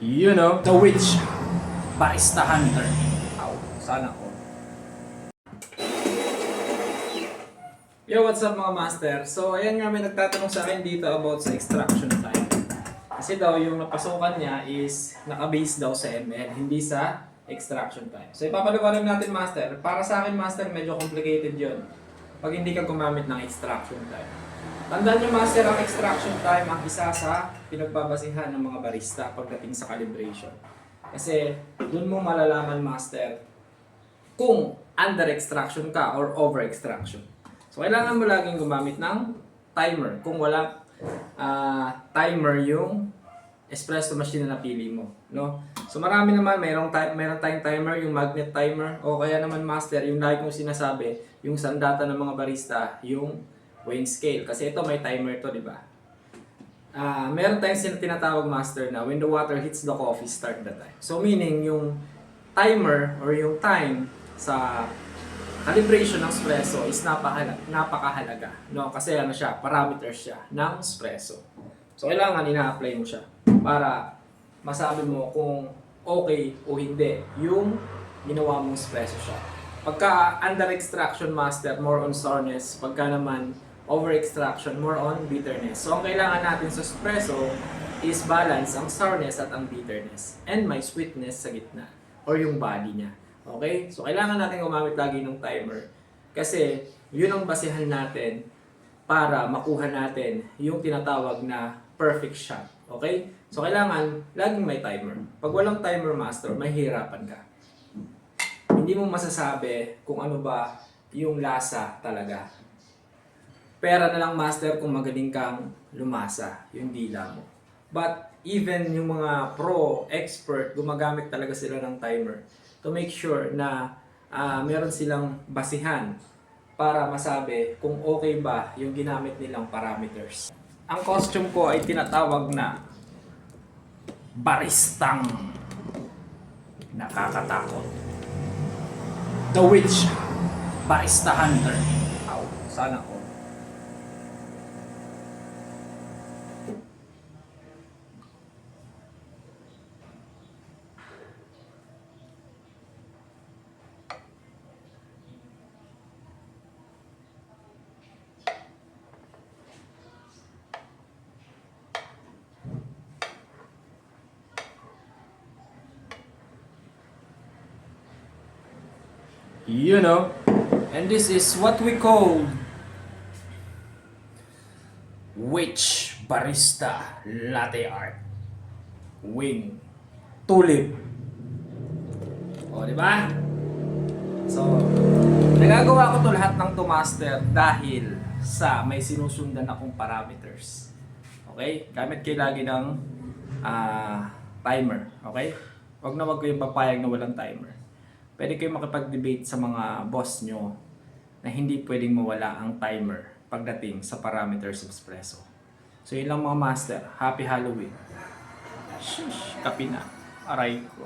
The Witch, Barista Hunter. Ow, sana ko. Yo, what's up mga master? So, ayan nga may nagtatanong sa akin dito about sa extraction time. Kasi daw yung napasukan niya is naka-base daw sa ml, hindi sa extraction time. So, ipapaliwanag natin master. Para sa akin master, medyo complicated yon pag hindi ka gumamit ng extraction time. Tandaan nyo master, ang extraction time ang isa sa pinagbabasihan ng mga barista pagdating sa calibration. Kasi dun mo malalaman master kung under extraction ka or over extraction. So kailangan mo laging gumamit ng timer kung wala timer yung espresso machine na napili mo, no? So marami naman, mayroon tayong timer, yung magnet timer, o kaya naman master, yung lagi kong sinasabi, yung sandata ng mga barista, yung weighing scale. Kasi ito may timer to, di ba? Meron tayong tinatawag master na when the water hits the coffee, start the time. So meaning yung timer or yung time sa calibration ng espresso is napakahalaga, no? Kasi ano siya, parameters siya ng espresso. So kailangan ina-apply mo siya para masabi mo kung okay o hindi yung ginawa mong espresso siya. Pagka under extraction master, more on sourness. Pagka naman over extraction, more on bitterness. So ang kailangan natin sa espresso is balance ang sourness at ang bitterness. And may sweetness sa gitna or yung body niya. Okay? So kailangan natin gumamit lagi ng timer. Kasi yun ang basihan natin para makuha natin yung tinatawag na perfect shot. Okay? So kailangan laging may timer. Pag walang timer master, mahihirapan ka. Hindi mo masasabi kung ano ba yung lasa talaga. Pera na lang master kung magaling kang lumasa yung dila mo. But even yung mga pro, expert, gumagamit talaga sila ng timer to make sure na meron silang basihan para masabi kung okay ba yung ginamit nilang parameters. Ang costume ko ay tinatawag na baristang nakakatakot. The Witch, Barista Hunter. Ow, sana ko. And this is what we call Witch Barista Latte Art Wing Tulip. O, di ba? So, nagagawa ko to lahat ng to master dahil sa may sinusundan akong parameters. Okay? Gamit kayo lagi ng timer. Okay? Wag kayo papayag na walang timer. Pwede kayo makipag-debate sa mga boss nyo na hindi pwedeng mawala ang timer pagdating sa parameters of espresso. So yun lang mga master. Happy Halloween. Shish, kapi na. Aray ko.